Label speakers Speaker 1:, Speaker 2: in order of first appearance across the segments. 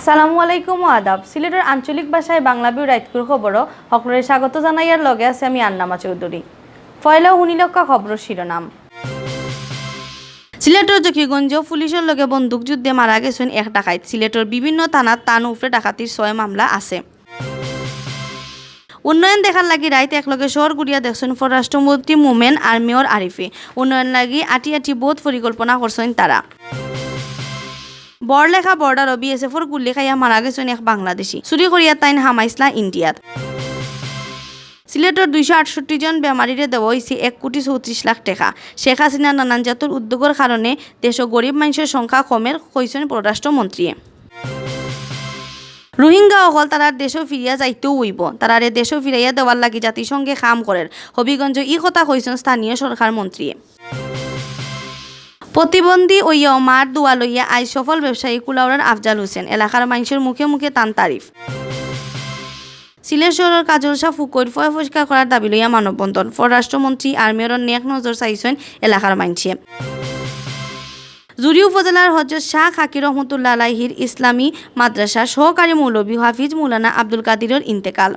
Speaker 1: আসসালামু আলাইকুম ও আদাব। সিলেটের আঞ্চলিক ভাষায় বাংলাভিউ রাইতকুর খবরও সকলের স্বাগত জানাইয়ার লগে আছে আমি আন্নামা চৌধুরী। ফয়লা হুনিলক্কা খবর শিরোনাম। সিলেটের জকিগঞ্জ পুলিশের লগে বন্দুকযুদ্ধে মারা গেছেন এক ডাকাত। সিলেটের বিভিন্ন থানাত তান উপরে ডাকাতির 6 মামলা আছে। উন্নয়ন দেখার লাগি রাইত একলগে শহর গুড়িয়া দেখছেন পররাষ্ট্রমন্ত্রী মোমেন আর মেয়র আরিফে। উন্নয়ন লাগি আটি আটি বহুত পরিকল্পনা করছেন তারা। বড়লেখা বর্ডার বিএসএফর গুল্লি খাইয়া মারা গেছেন এক বাংলাদেশি। চুরি করিয়া তাইন হামাইসলা ইন্ডিয়াত। সিলেটের 268 জন বেমারিরে দেওয়া হয়েছে 1,34,00,000 টাকা। শেখ হাসিনা নানান জাতর উদ্যোগের কারণে দেশ গরিব মানুষের সংখ্যা কমের কইছেন পররাষ্ট্রমন্ত্রী। রোহিঙ্গা অকল তারার দেশও ফিরিয়া যাইতেও হইব, তারারে দেশও ফিরাইয়া দেওয়ার লাগি জাতিসংঘে কাম করেন। হবিগঞ্জ ই কথা কইছেন স্থানীয় সরকার মন্ত্রী। প্রতিবন্ধী ওইয়াও মার দোয়া লইয়া আজ সফল ব্যবসায়ী কুলাউড়ার আফজাল হোসেন। এলাকার মানুষের মুখে মুখে তান তারিফ। সিলেট শহরের কাজলসা ফুকইর ফয় পরিষ্কার করার দাবি লইয়া মানববন্ধন। পররাষ্ট্রমন্ত্রী আর মেয়রের নেক নজর চাইছেন এলাকার মানুষে। জুরি উপজেলার হজরত শাহ খাকির রহমতুল্লাহ আলাইহির ইসলামী মাদ্রাসার সহকারী মৌলভী হাফিজ মৌলানা আব্দুল কাদিরের ইন্তেকাল।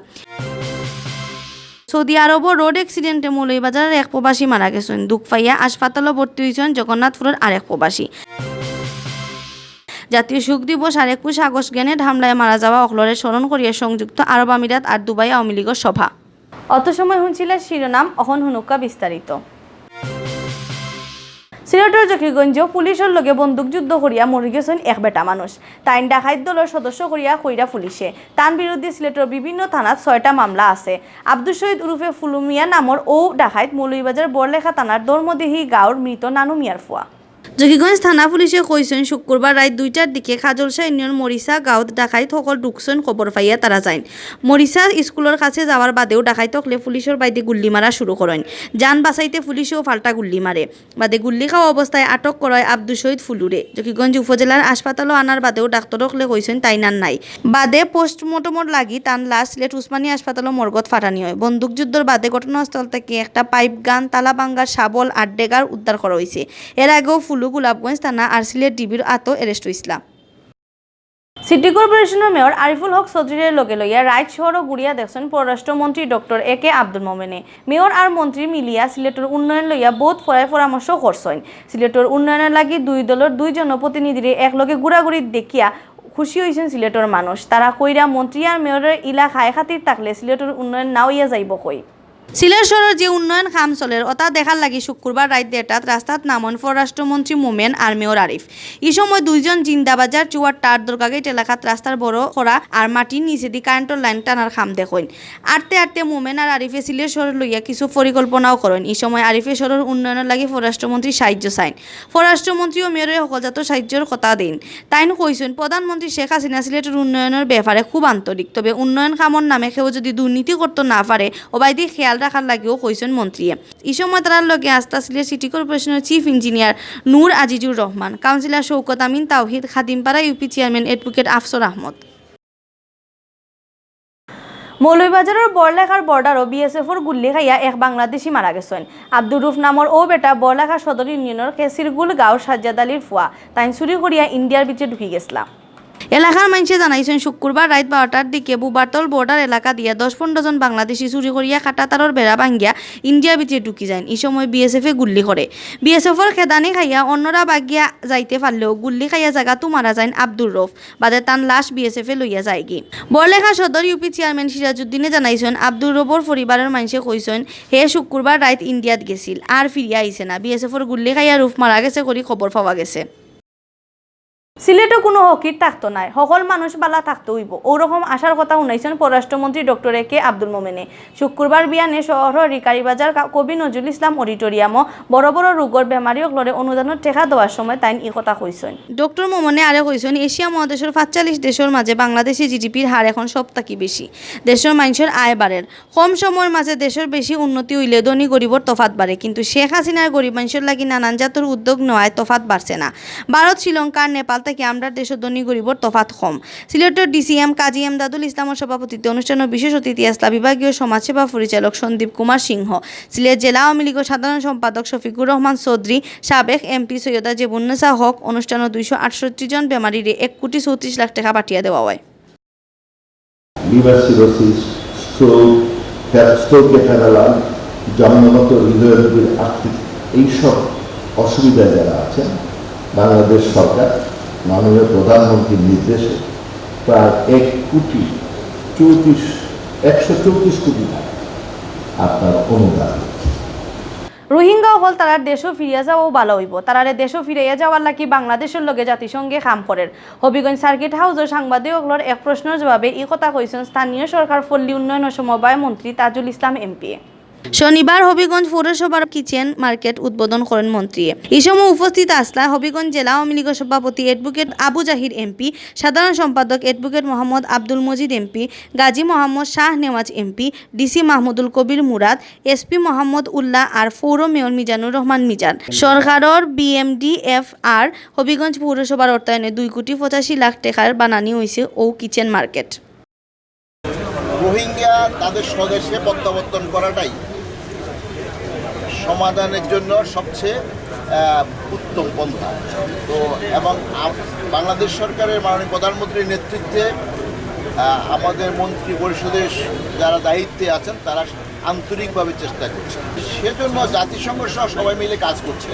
Speaker 1: সৌদি আরবর রোড অ্যাক্সিডেন্টে মৌলভীবাজারের এক প্রবাসী মারা গেছেন। দুঃখ পাইয়া হাসপাতালে ভর্তি হয়েছেন জগন্নাথপুরের আরেক প্রবাসী। জাতীয় শোক দিবস আর 21 আগস্ট গ্রেনেড হামলায় মারা যাওয়া অকলরে স্মরণ করিয়া সংযুক্ত আরব আমিরাত আর দুবাই আওয়ামী লীগের সভা। অত সময় শুনছিল শিরোনাম, অহন হুনুকা বিস্তারিত। সিলেটের জকিগঞ্জ পুলিশের লগে বন্দুকযুদ্ধ করিয়া মরি গেছেন এক বেটা মানুষ। তাইন ডাকাইত দলের সদস্য করিয়া কইরা পুলিশে। তান বিরুদ্ধে সিলেটের বিভিন্ন থানাত 6টা মামলা আছে। আব্দুল শহীদ উরুফে ফুলুমিয়া নামর ও ডাকাইত মৌলভীবাজার বড়লেখা থানার দর্মদেহি গাঁওর মৃত নানু মিয়ার ফুয়া। জকিগঞ্জ থানা পুলিশে কইছেন শুক্রবার রাত 2টার দিকে খাজলসা ইউনিয়ন মরিসা গাঁৱত ডাকাইত সকল ঢুকছেন খবর পাইয়া তারা যাইন। মরিসা স্কুলের কাছে যাওয়ার বাদেও ডাকাইত হকলে পুলিশের বাইদে গুল্লি মারা শুরু করেন। যান বাঁচাইতে পুলিশেও ফাল্টা গুল্লি মারে। বাদে গুল্লি খাওয়া অবস্থায় আটক করায় আব্দুল শহীদ ফুলুরে। জকিগঞ্জ উপজেলার হাসপাতালও আনার বাদেও ডাক্তার হকলে কইছেন তাইনার নাই। বাদে পোস্টমর্টমর লাগি তান লাশ সিলেট উসমানী হাসপাতালও মর্গত ফাটানি হয়। বন্দুকযুদ্ধের বাদে ঘটনাস্থল থেকে একটা পাইপ গান, তালাবাঙ্গার শাবল আর ডেগার উদ্ধার করা হয়েছে। এর আগেও গোলাপগঞ্জ থানা আর সিলেট ডিবির আতো এরেস্ট হইছিল। সিটি কর্পোরেশনের মেয়র আরিফুল হক চৌধুরীর লগে লইয়া রাইত শহর গুড়িয়া দেখছেন পররাষ্ট্রমন্ত্রী ডক্টর একে আব্দুল মোমেনে। মেয়র আর মন্ত্রী মিলিয়া সিলেটের উন্নয়ন লইয়া বহুত পরামর্শ করছেন। সিলেটের উন্নয়নের লাগি দুই দলের 2 জনপ্রতিনিধিরে একলগে ঘুরাঘুরি দেখিয়া খুশি হয়েছেন সিলেটের মানুষ। তারা কইরা মন্ত্রী আর মেয়রের ইলাকায় খাতির থাকলে সিলেটের উন্নয়ন নাও ইয়া যাইব কই। সিলেট শহরের যে উন্নয়ন কাম চলের ওটা দেখার লাগি শুক্রবার রাত 1টাত রাস্তাত নামন পররাষ্ট্রমন্ত্রী মোমেন আর মেয়র আরিফ। এই সময় 2 জন জিন্দাবাজার চুয়াট্টার দরগাগেট এলাকাত রাস্তার বড় করা আর মাটির নিচে দি কারেন্টের লাইন টানার খাম দেখেন। আটতে আটতে মোমেন আর আরিফে সিলেট শহর লইয়া কিছু পরিকল্পনাও করেন। এই সময় আরিফে শহরের উন্নয়নের লাগি পররাষ্ট্রমন্ত্রী সাহায্য চাইন। পররাষ্ট্রমন্ত্রী ও মেয়রের সকলজাত সাহায্যের কথা দেন। তাইন কইছেন প্রধানমন্ত্রী শেখ হাসিনা সিলেটের উন্নয়নের ব্যাপারে খুব আন্তরিক, তবে উন্নয়ন কামর নামে কেউ যদি দুর্নীতি করতে না পারে ওবাইদি খেয়াল রাখার লাগেও কইছেন মন্ত্রী। এই সময় তার লগে আসতা সিলেট সিটি কর্পোরেশনের chief engineer Nur Azizur Rahman, councillor Shaukat Amin Tawhid, Khadimpara UP chairman advocate Afsar Ahmad. মৌলভীবাজারের বড়লেখার বর্ডারও বিএসএফর গুল্লি খাইয়া এক বাংলাদেশি মারা গেছেন। আব্দুর রুফ নামর ও বেটা বড়লেখা সদর ইউনিয়নের কেসিরগুল গাঁওর সাজ্জাদ আলীর ফুয়া। তাইন চুরি করিয়া ইন্ডিয়ার ভিতরে ঢুকি গেছিলাম। এলাকার মানুষে জানাইছেন শুক্রবার রাত 12টার দিকে বুবারতল বর্ডার এলাকা দিয়া 10-15 জন বাংলাদেশি চুরি করিয়া কাটাতারর বেড়া ভাঙ্গিয়া ইন্ডিয়ার ভিতরে ঢুকি যায়। এই সময় বিএসএফে গুল্লি করে। বিএসএফর খেদানি খাইয়া অন্যরা বাগিয়া যাইতে পারলেও গুল্লি খাইয়া জায়গাতো মারা যায় আব্দুর রফ। বাদে তান লাশ বিএসএফে লইয়া যায় গি। বড়লেখা সদর ইউপি চেয়ারম্যান সিরাজউদ্দিনে জানাইছেন আব্দুর রফর পরিবারের মানুষে কইছেন হে শুক্রবার রাত ইন্ডিয়াত গেছিল আর ফিরিয়া আইছে না। বিএসএফর গুল্লি খাইয়া রুফ মারা গেছে করি খবর পাওয়া গেছে। সিলেটে কোনো হকির থাকতো নাই, সকল মানুষ বালা থাকতে হইব, ওরকম আশার কথা শুনাইছেন পররাষ্ট্রমন্ত্রী ডক্টর একে আব্দুল মোমেনে। শুক্রবার বিয়ানে শহরের রিকারিবাজার কবি নজরুল ইসলাম অডিটোরিয়ামও বড় বড় রোগের বেমারি অকলরে অনুদানের টেকা দেওয়ার সময় তাইন এই কথা কইছেন। ডক্টর মোমেনে আরে কইছেন এশিয়া মহাদেশের 45 দেশের মাঝে বাংলাদেশি জিডিপির হার এখন সবথেকে বেশি। দেশের মানুষের আয় বাড়ের। কম সময়ের মাঝে দেশের বেশি উন্নতি হইলে ধনী গরিবর তফাত বাড়ে, কিন্তু শেখ হাসিনার গরিব মানুষের লাগি নানান জাতের উদ্যোগ নেওয়ায় তফাত বাড়ছে না। ভারত, শ্রীলঙ্কা, নেপাল থেকে আমরা দেশ ধনী গরিবর তফাত কম। সিলেটের ডিসিএম কাজী এমদাদুল ইসলামের সভাপতিত্বে অনুষ্ঠানের বিশেষ অতিথি আসলা বিভাগীয় সমাজসেবা পরিচালক সন্দীপ কুমার সিংহ, সিলেট জেলা আওয়ামী লীগের সাধারণ সম্পাদক শফিকুর রহমান চৌধুরী, সাবেক এমপি সৈয়দা জেবুন্নেসা হক। অনুষ্ঠানে 268 জন বেমারির 1,34,00,000 টাকা পাঠিয়ে দেওয়া হয়।
Speaker 2: লিভার সিরোসিস, স্ট্রোকে ফেলা, জন্মগত হৃদয় রোগের আর্থিক এইসব অসুবিধায় যারা আছেন, বাংলাদেশ সরকার মাননীয় প্রধানমন্ত্রীর নির্দেশে প্রায় 134 কোটি টাকা আপনার অনুদান।
Speaker 1: রোহিঙ্গা হল তারার দেশও ফিরিয়া যাওয়াও ভালো হইব। তারারে দেশও ফিরাইয়া যাওয়ার লাগি বাংলাদেশের লগে জাতিসংঘে কাম করেন। হবিগঞ্জ সার্কিট হাউসের সাংবাদিকগুলোর এক প্রশ্নের জবাবে এই কথা কইছেন স্থানীয় সরকার পল্লী উন্নয়ন ও সমবায় মন্ত্রী তাজুল ইসলাম এমপি। শনিবার হবিগঞ্জ পৌরসভার কিচেন মার্কেট উদ্বোধন করেন মন্ত্রী। এই সময় উপস্থিত আসলা হবিগঞ্জ জেলা আওয়ামী লীগের সভাপতি অ্যাডভোকেট আবু জাহির এমপি, সাধারণ সম্পাদক advocate Mohammad Abdul Majid MP, Gazi Mohammad Shah Newaz MP, DC Mahmudul Kabir Murad, SP Mohammad Ullah আর পৌর মেয়র মিজানুর রহমান মিজান। সরকারের BMDFR হবিগঞ্জ পৌরসভার অর্থায়নে 2,85,00,000 টাকার বানানি হয়েছে ও কিচেন মার্কেট।
Speaker 3: রোহিঙ্গা তাদের স্বদেশে প্রত্যাবর্তন করাটাই সমাধানের জন্য সবচেয়ে উত্তম পন্থা। তো এবং বাংলাদেশ সরকারের মাননীয় প্রধানমন্ত্রীর নেতৃত্বে আমাদের মন্ত্রী পরিষদের যারা দায়িত্বে আছেন তারা আন্তরিকভাবে চেষ্টা করছে, সেজন্য জাতিসংঘ সহ সবাই মিলে কাজ করছে।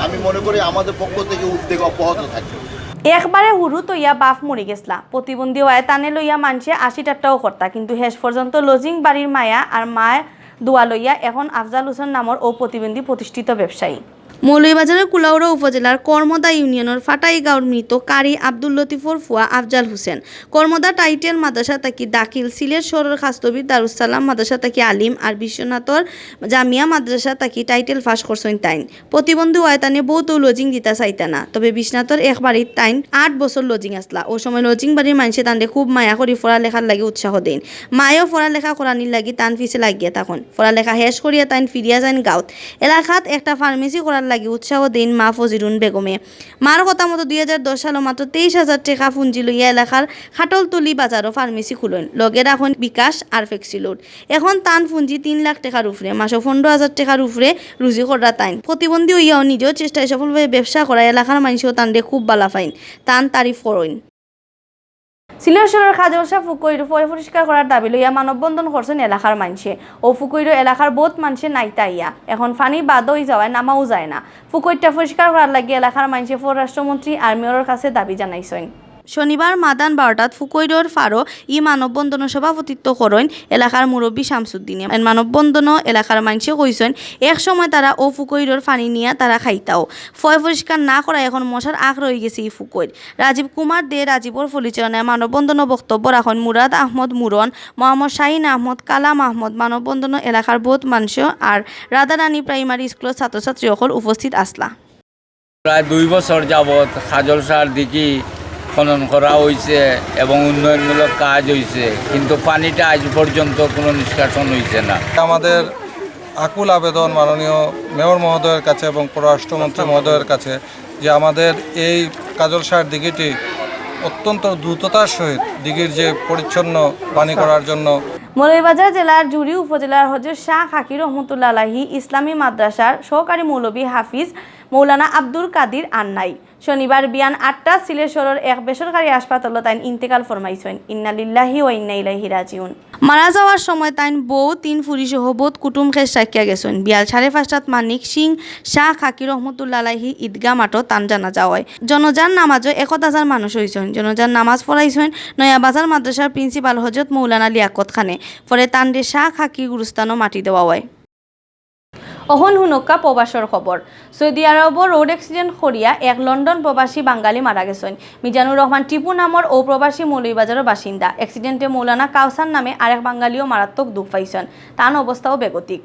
Speaker 3: আমি মনে করি আমাদের পক্ষ থেকে উদ্যোগ অব্যাহত থাকবে।
Speaker 1: একবারে হুরু তৈয়া বাফ মরি গেছলা, প্রতিবন্ধী হয় তানে লইয়া মানছে 80 টাকাও করতা, কিন্তু শেষ পর্যন্ত লজিং বাড়ির মায়া আর মায় দোয়া লইয়া এখন আফজাল হোসেন নামর ও প্রতিবন্ধী প্রতিষ্ঠিত ব্যবসায়ী। মৌলভীবাজারের কুলাউড়া উপজেলার কর্মদা ইউনিয়নের ফাটাইগাঁওর মৃত কারি আব্দুল লতিফর ফুয়া আফজাল হোসেন কর্মদা টাইটেল মাদ্রাসা তাকি দাখিল, সিলেট শহরের খাস্তবির দারুসালাম মাদ্রাসা তাকি আলিম আর বিশ্বনাথর জামিয়া মাদ্রাসা তাকি টাইটেল ফাঁস করছেন তাইন। প্রতিবন্ধী ওয়ায়তানে বহু লজিং দিতা চাইতা না, তবে বিশ্বনাথর এক বাড়ির তাইন 8 বছর লজিং আসলা। ও সময় লজিং বাড়ির মানুষে তান্ডে খুব মায়া করি পড়ালেখার লাগে উৎসাহ দেন। মায়েও পড়ালেখা করানির লাগি তান পিছে লাগিয়া তখন পড়ালেখা শেষ করিয়া তাইন ফিরিয়া যান গাঁৱত। এলাকাত একটা ফার্মেসি করার লাগি উৎসাহ দিন মা ফজিরুন বেগমে। মার কথা মতো 2010 সালে মাত্র 23,000 টাকা পুঁজি লইয়া এলাকার খাটলতলি বাজারও ফার্মেসি খুলেন, লগে রাখেন বিকাশ আর ফেক্সিলোড। এখন তান পুঁজি 3 লাখ টাকার উপরে, মাসে 15,000 টাকার উপরে রুজি করা তাইন। প্রতিবন্ধী হইয়াও নিজেও চেষ্টায় সফলভাবে ব্যবসা করা এলাকার মানুষও তানরে খুব বালা পাইন, তান তারিফ করেন। সিলেট শহরের খাজলসা ফুকইর পরিষ্কার করার দাবি লইয়া মানববন্ধন করছেন এলাকার মানুষে। ও ফুকইর এলাকার বহুত মানুষে নাইতা ইয়া, এখন পানি বাদ হয়ে যাওয়ায় নামাও যায় না। ফুকইরটা পরিষ্কার করার লাগে এলাকার মানুষে পররাষ্ট্রমন্ত্রী আর মেয়রের কাছে দাবি জানাইছেন। শনিবার মাদান 12টাত ফুকইরর ফারো ই মানববন্ধন সভাপতিত্ব করেন এলাকার মুরব্বী শামসুদ্দিনে। মানববন্ধন এলাকার মানুষে কইছেন এক সময় তারা ও ফুকইরর পানি নিয়ে তারা খাইতাও, পরিষ্কার না করা এখন মশার আখ রয়ে গেছে এই ফুকইর। রাজীব কুমার দে রাজীবর পরিচালনায় মানববন্ধন বক্তব্য রাখেন মুরাদ আহমদ মুরন, মোহাম্মদ শাহিন আহমদ, কালাম আহমদ। মানববন্ধন এলাকার বহুত মানুষ আর রাধারানী প্রাইমারি স্কুলের ছাত্রছাত্রী সকল উপস্থিত আসলা।
Speaker 4: প্রায় 2 বছর যাবৎ খাজলসার দিকে খনন করা হয়েছে এবং উন্নয়নমূলক কাজ হয়েছে, কিন্তু পানিটা আজ পর্যন্ত কোনো নিষ্কাশন হয়েছে না। আমাদের আকুল আবেদন মাননীয় মেয়র মহোদয়ের কাছে এবং পররাষ্ট্রমন্ত্রী মহোদয়ের কাছে যে আমাদের এই কাজলসার দিঘিটি অত্যন্ত দ্রুততার সহিত দিঘির যে পরিচ্ছন্ন পানি করার জন্য।
Speaker 1: মৌলভীবাজার জেলার জুড়ি উপজেলার হজরত শাহ খাকি রহমতুল্লাহ আলাইহি ইসলামী মাদ্রাসার সহকারী মৌলভী হাফিজ মৌলানা আব্দুল কাদির আন্নাই শনিবার বিয়ান 8টা সিলেট শহরের এক বেসরকারি হাসপাতালে তাইন ইন্তেকাল ফরমাইছেন। ইন্না লিল্লাহি ওয়া ইন্না ইলাইহি রাজিউন। মারা যাওয়ার সময় তাইন বউ 3 ফুরি সহ বহুত কুটুম খেস সাকিয়া গেছেন। বিয়াল 5:30টাত মানিক সিং শাহ খাকি রহমতুল্লাহ আলাইহি ঈদগাহ মাঠত তান জানা যাওয়ায় জনজান নামাজও 1000 মানুষ হয়েছেন। জনজান নামাজ পড়াইছেন নয়াবাজার মাদ্রাসার প্রিন্সিপাল হজরত মৌলানা লিয়াকত খানে। পরে তান্ডে শাহ খাকি গুরুস্থানও মাটি দেওয়া হয়। অহন হুনক্কা প্রবাসর খবর। সৌদি আরবর রোড অ্যাক্সিডেন্ট করিয়া এক লন্ডন প্রবাসী বাঙালি মারা গেছেন। মিজানুর রহমান টিপু নামর ও প্রবাসী মৌলভীবাজারের বাসিন্দা। অ্যাক্সিডেন্টে মৌলানা কাউসার নামে আরেক বাঙালিও মারাত্মক দুঃখ পাইছেন, তার অবস্থাও বেগতিক।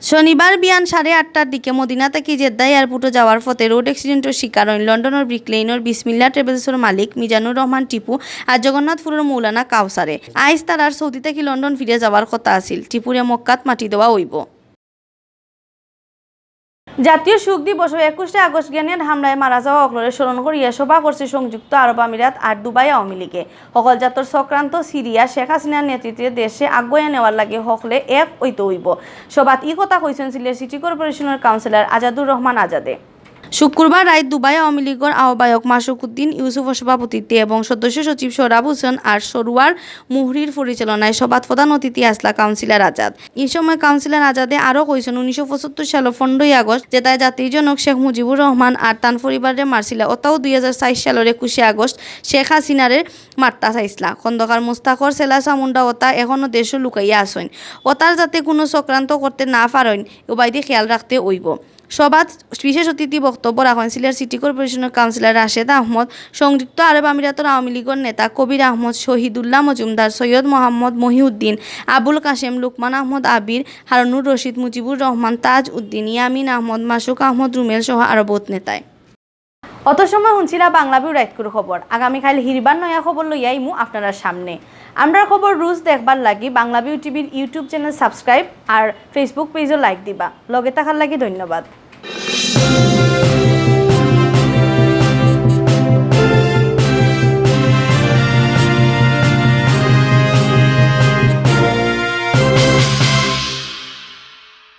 Speaker 1: শনিবার বিয়ান 8:30টার দিকে মদিনা থেকে জেদ্দা এয়ারপোর্টে যাওয়ার পথে রোড অ্যাক্সিডেন্টের শিকার হন লন্ডনের ব্রিকলেইনের বিসমিল্লা ট্রেভেলসের মালিক মিজানুর রহমান টিপু আর জগন্নাথপুরের মৌলানা কাউসারে। আইজ তারার সৌদি থেকে লন্ডন ফিরে যাওয়ার কথা আছিল। টিপুরে মক্কাত মাটি দেওয়া হইব। জাতীয় শোক দিবস ও 21 আগস্ট গ্রেনেড হামলায় মারা যাওয়া অকলরে স্মরণ করিয়া সভা করছে সংযুক্ত আরব আমিরাত আর দুবাই আওয়ামী লীগে। সকল জাতর চক্রান্ত সিরিয়া শেখ হাসিনার নেতৃত্বে দেশে আগুয়া নেওয়ার লাগে হকলে এক ঐত হইব। সভাত ই কথা কইছেন সিলেট সিটি কর্পোরেশনের কাউন্সিলর আজাদুর রহমান আজাদে। শুক্রবার রাত দুবাই আওয়ামী লীগের আহ্বায়ক মাসুক উদ্দিন ইউসুফের সভাপতিত্বে এবং সদস্য সচিব সোহরাব হোসেন আর সরুয়ার মুহরির পরিচালনায় সভাত প্রধান অতিথি আসলা কাউন্সিলর আজাদ। এই সময় কাউন্সিলর আজাদে আরও কইছেন 1975 সালের 15 আগস্ট যেটায় জাতির জনক শেখ মুজিবুর রহমান আর তান পরিবারে মারছিলা ওটাও 2004 সালের 21 আগস্ট শেখ হাসিনারে মারতা চাইছিলা। খন্দকার মুস্তাকর সেলা চামুন্ডা ওটা এখনও দেশও লুকাইয়া আসেন। ওটার যাতে কোনো চক্রান্ত করতে না পারেন উবাইদি খেয়াল রাখতে হইব। সভাত বিশেষ অতিথি বক্তব্য রাখেন সিলেট সিটি কর্পোরেশনের কাউন্সিলর রাশেদ আহমদ, সংযুক্ত আরব আমিরাতের আওয়ামী লীগের নেতা কবির আহমদ, শহীদুল্লাহ মজুমদার, সৈয়দ মোহাম্মদ মহিউদ্দিন, আবুল কাশেম, লুকমান আহমদ আবির, হারুনুর রশিদ, মুজিবুর রহমান, তাজ উদ্দিন, ইয়ামিন আহমদ, মাসুক আহমদ রুমেল সহ আরো বহুত নেতায়। অত সময় শুনছিলা বাংলাভিউ রাইতকুর খবর। আগামীকাল হিরবার নয়া খবর লইয়া ইমু আপনারা সামনে। আমরা খবর রোজ দেখবার লাগি বাংলাভিউ টিভির ইউটিউব চ্যানেল সাবস্ক্রাইব আর ফেসবুক পেজও লাইক দিবা। লগে থাকার লাগি ধন্যবাদ।